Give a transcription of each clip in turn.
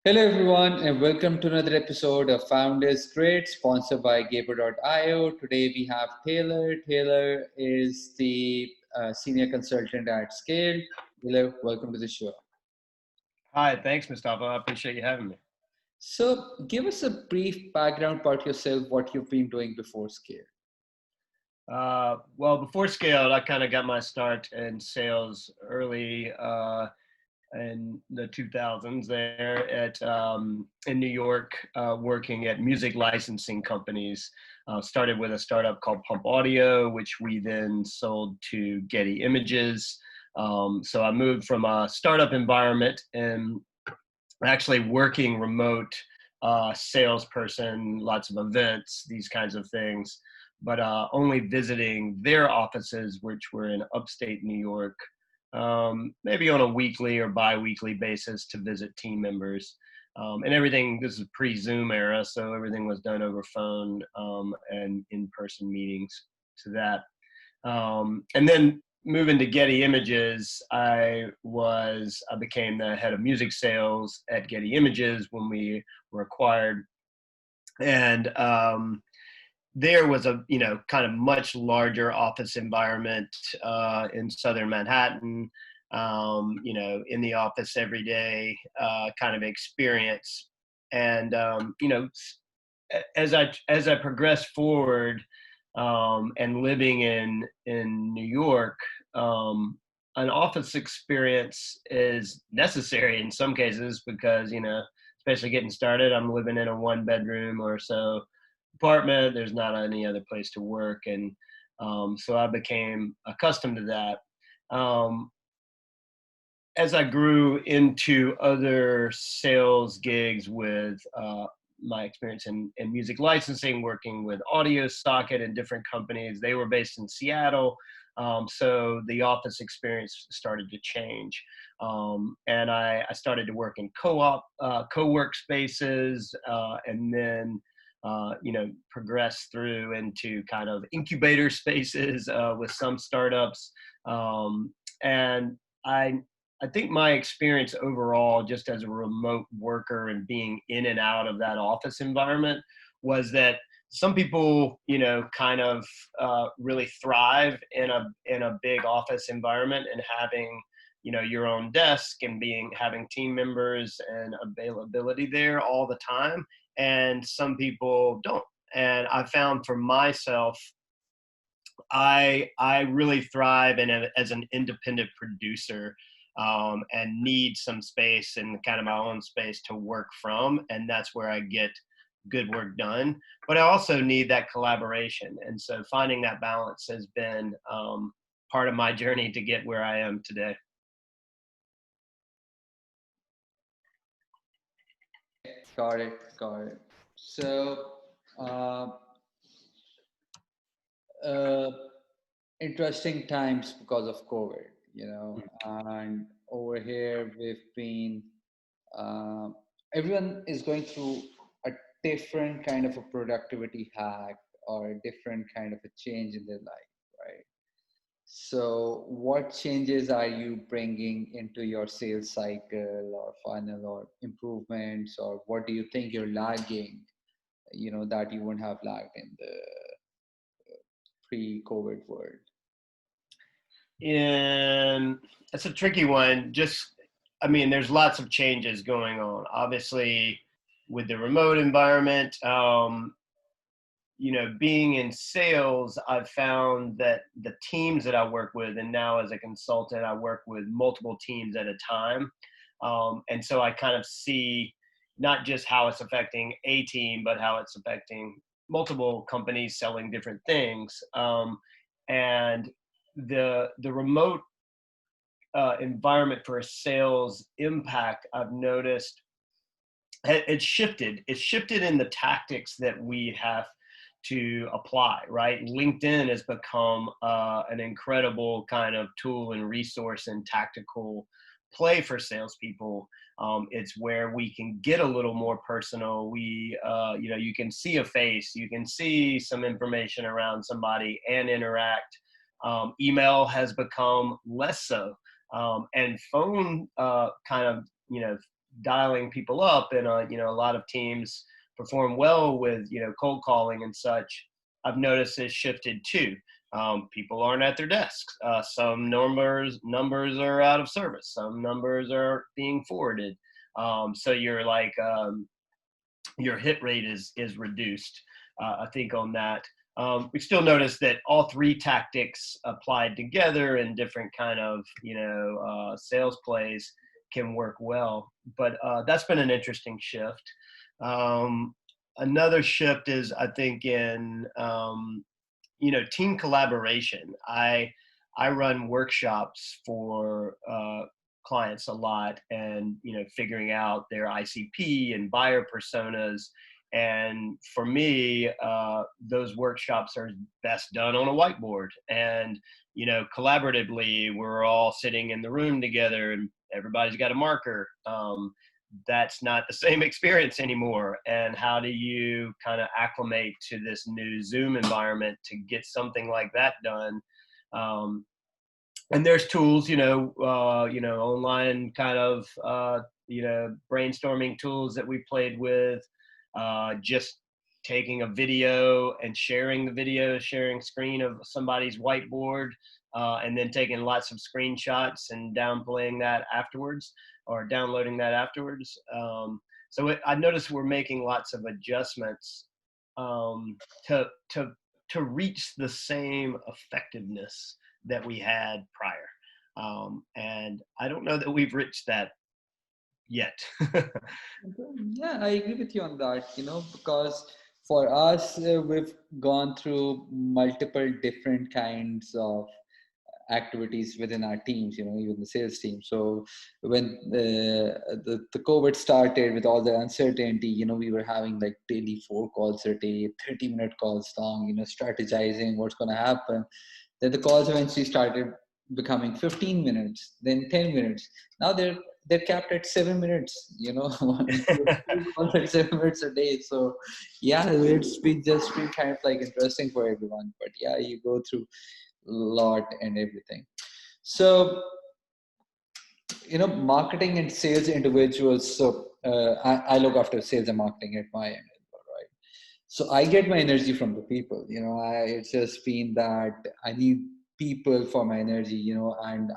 Hello, everyone, and welcome to another episode of Founders Grid, sponsored by Gaber.io. Today we have Taylor. Taylor is the senior consultant at Skaled. Taylor, welcome to the show. Hi, thanks, Mustafa. I appreciate you having me. So, give us a brief background about yourself, what you've been doing before Skaled. Well, before Skaled, I kind of got my start in sales early in the 2000s there in New York, working at music licensing companies. Started with a startup called Pump Audio, which we then sold to Getty Images. So I moved from a startup environment and actually working remote, salesperson, lots of events, these kinds of things, but only visiting their offices, which were in upstate New York, maybe on a weekly or bi-weekly basis to visit team members. And everything, this is pre-Zoom era, so everything was done over phone and in-person meetings to that. And then moving to Getty Images, I became the head of music sales at Getty Images when we were acquired, and there was a kind of much larger office environment in Southern Manhattan. In the office every day kind of experience, and as I progressed forward and living in New York, an office experience is necessary in some cases because, especially getting started, I'm living in a one bedroom or so apartment. There's not any other place to work. And so I became accustomed to that. As I grew into other sales gigs with my experience in music licensing, working with Audio Socket and different companies. They were based in Seattle, so the office experience started to change. And I started to work in co-work spaces, and then progressed through into kind of incubator spaces with some startups. And I think my experience overall, just as a remote worker and being in and out of that office environment, was that some people, kind of really thrive in a big office environment and having, your own desk and having team members and availability there all the time. And some people don't. And I found for myself, I really thrive as an independent producer, and need some space and kind of my own space to work from, and that's where I get good work done. But I also need that collaboration, and so finding that balance has been part of my journey to get where I am today. Got it, got it. So, uh, uh, interesting times because of COVID, and over here we've been uh, everyone is going through a different kind of a productivity hack or a different kind of a change in their life, right? So, what changes are you bringing into your sales cycle or funnel or improvements, or what do you think you're lagging, that you wouldn't have lagged in the pre-COVID world? And that's a tricky one. There's lots of changes going on. Obviously, with the remote environment, being in sales, I've found that the teams that I work with, and now as a consultant, I work with multiple teams at a time. And so I kind of see not just how it's affecting a team, but how it's affecting multiple companies selling different things. And the remote environment for a sales impact, I've noticed it's shifted. It's shifted in the tactics that we have to apply, right? LinkedIn has become an incredible kind of tool and resource and tactical play for salespeople. It's where we can get a little more personal. You can see a face, you can see some information around somebody and interact. Email has become less so, and phone kind of dialing people up, and a lot of teams perform well with cold calling and such. I've noticed has shifted too. People aren't at their desks. Some numbers are out of service. Some numbers are being forwarded. So your hit rate is reduced. I think on that. We still notice that all three tactics applied together in different kind of sales plays can work well. But that's been an interesting shift. Another shift is, I think, in team collaboration. I run workshops for clients a lot, and figuring out their ICP and buyer personas. And for me, those workshops are best done on a whiteboard. And collaboratively, we're all sitting in the room together, and everybody's got a marker. That's not the same experience anymore. And how do you kind of acclimate to this new Zoom environment to get something like that done? And there's tools, online kind of, brainstorming tools that we played with, just taking a video and sharing the video, sharing screen of somebody's whiteboard, and then taking lots of screenshots and downplaying that afterwards, or downloading that afterwards. I noticed we're making lots of adjustments to reach the same effectiveness that we had prior. And I don't know that we've reached that yet. Yeah, I agree with you on that, because for us, we've gone through multiple different kinds of activities within our teams, even the sales team. So when the COVID started with all the uncertainty, we were having like daily 4 calls a day, 30-minute calls long, strategizing what's going to happen. Then the calls eventually started becoming 15 minutes, then 10 minutes. Now they're capped at 7 minutes, two calls at 7 minutes a day. So yeah, it's been kind of like interesting for everyone. But yeah, you go through lot and everything. So marketing and sales individuals. So I look after sales and marketing at my end, right? So I get my energy from the people. It's just been that I need people for my energy. And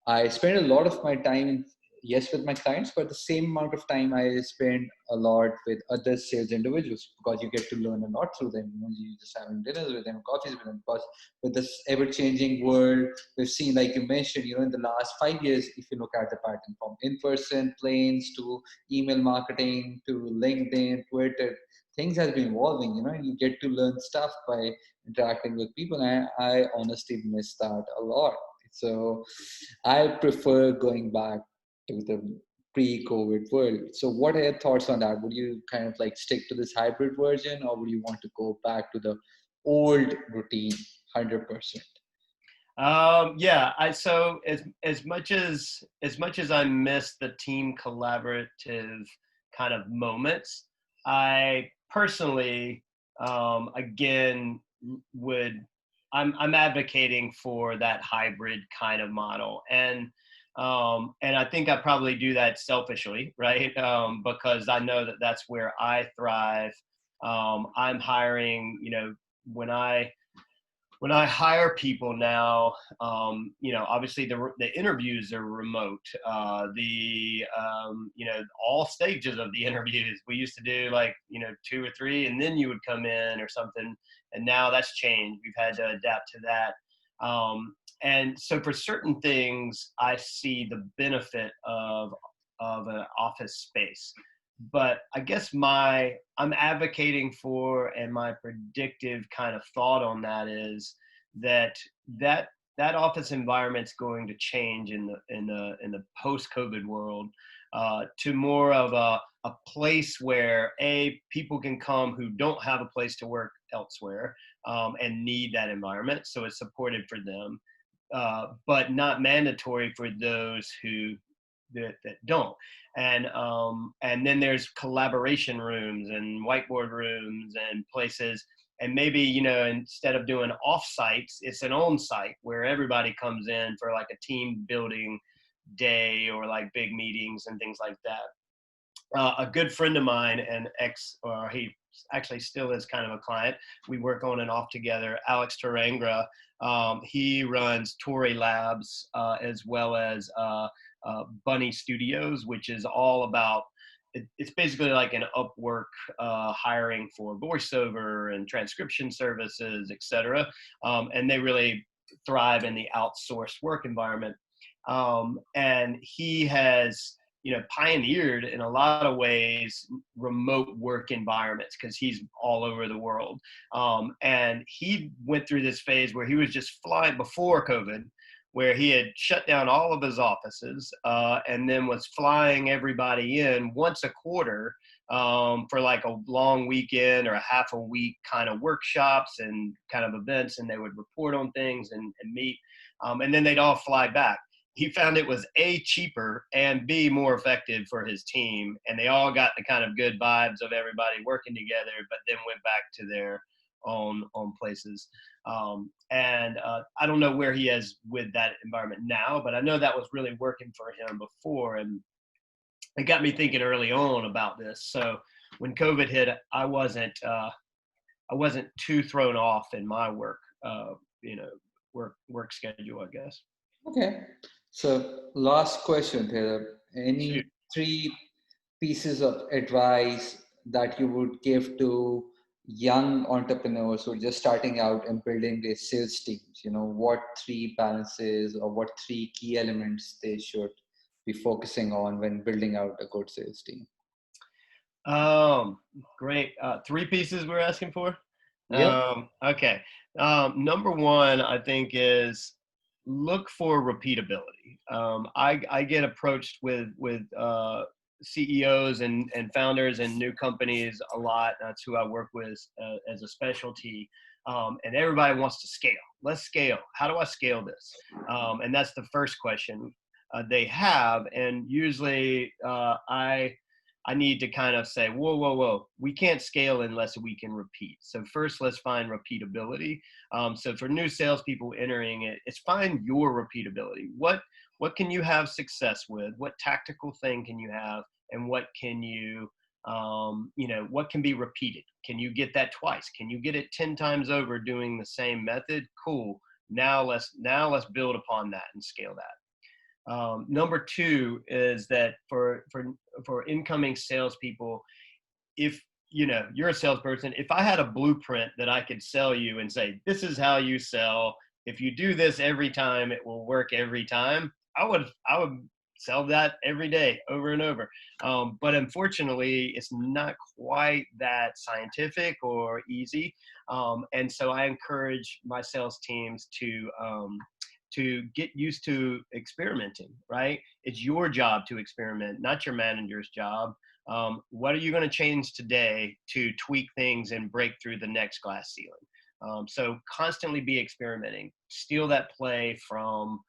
I spend a lot of my time, yes, with my clients, but the same amount of time I spend a lot with other sales individuals, because you get to learn a lot through them. You just having dinners with them, coffees with them. Because with this ever-changing world, we've seen, like you mentioned, in the last 5 years, if you look at the pattern from in-person planes to email marketing to LinkedIn, Twitter, things has been evolving. And you get to learn stuff by interacting with people. And I honestly miss that a lot. So I prefer going back to the pre-COVID world. So what are your thoughts on that? Would you kind of like stick to this hybrid version, or would you want to go back to the old routine 100%? Yeah, so as much as I miss the team collaborative kind of moments, I personally, again, would I'm advocating for that hybrid kind of model. And I think I probably do that selfishly, right? Because I know that that's where I thrive. I'm hiring, when I hire people now, obviously the interviews are remote. All stages of the interviews, we used to do like, 2 or 3, and then you would come in or something. And now that's changed. We've had to adapt to that. And so for certain things, I see the benefit of an office space. But I guess I'm advocating for, and my predictive kind of thought on that is that that that office environment's going to change in the post-COVID world, to more of a place where people can come who don't have a place to work elsewhere, and need that environment, so it's supported for them, but not mandatory for those that don't. And then there's collaboration rooms and whiteboard rooms and places. And maybe, instead of doing off sites, it's an on site where everybody comes in for like a team building day or like big meetings and things like that. A good friend of mine and or he actually still is kind of a client. We work on and off together. Alex Tarangra. He runs Torrey Labs as well as Bunny Studios, which is all about. It's basically like an Upwork hiring for voiceover and transcription services, etc. And they really thrive in the outsourced work environment. And he has pioneered in a lot of ways remote work environments because he's all over the world. And he went through this phase where he was just flying before COVID, where he had shut down all of his offices and then was flying everybody in once a quarter for like a long weekend or a half a week kind of workshops and kind of events, and they would report on things and meet, and then they'd all fly back. He found it was A, cheaper, and B, more effective for his team. And they all got the kind of good vibes of everybody working together, but then went back to their own places. And I don't know where he is with that environment now, but I know that was really working for him before. And it got me thinking early on about this. So when COVID hit, I wasn't too thrown off in my work schedule, I guess. Okay. So last question, Taylor. Any Shoot. three pieces of advice that you would give to young entrepreneurs who are just starting out and building their sales teams? What three balances or what three key elements they should be focusing on when building out a good sales team? Great. Three pieces we're asking for. Yep. Okay. Number one, I think, is look for repeatability. I get approached with CEOs and founders and new companies a lot. That's who I work with as a specialty. And everybody wants to scale. Let's scale. How do I scale this? And that's the first question they have. And usually I need to kind of say, whoa, whoa, whoa, we can't scale unless we can repeat. So first, let's find repeatability. So for new salespeople entering it, it's find your repeatability. What can you have success with? What tactical thing can you have? And what can what can be repeated? Can you get that twice? Can you get it 10 times over doing the same method? Cool. Now let's build upon that and scale that. Number two is that for incoming salespeople, if you're a salesperson, if I had a blueprint that I could sell you and say, this is how you sell, if you do this every time, it will work every time, I would sell that every day over and over. But unfortunately, it's not quite that scientific or easy. And so I encourage my sales teams to get used to experimenting, right? It's your job to experiment, not your manager's job. What are you going to change today to tweak things and break through the next glass ceiling? So constantly be experimenting. Steal that play from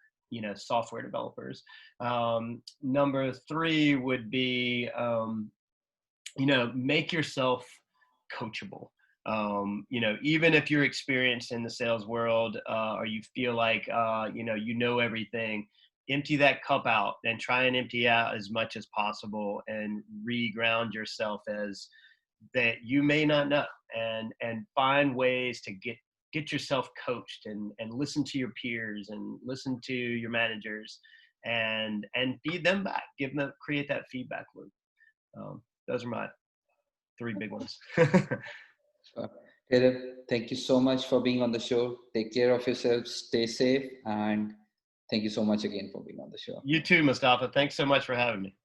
software developers. Number three would be make yourself coachable. Even if you're experienced in the sales world or you feel like you know everything, empty that cup out and try and empty out as much as possible and re-ground yourself as that you may not know, and find ways to get yourself coached and listen to your peers and listen to your managers and feed them back, create that feedback loop. Those are my three big ones. Taylor, thank you so much for being on the show. Take care of yourself, stay safe, and thank you so much again for being on the show. You too, Mustafa. Thanks so much for having me.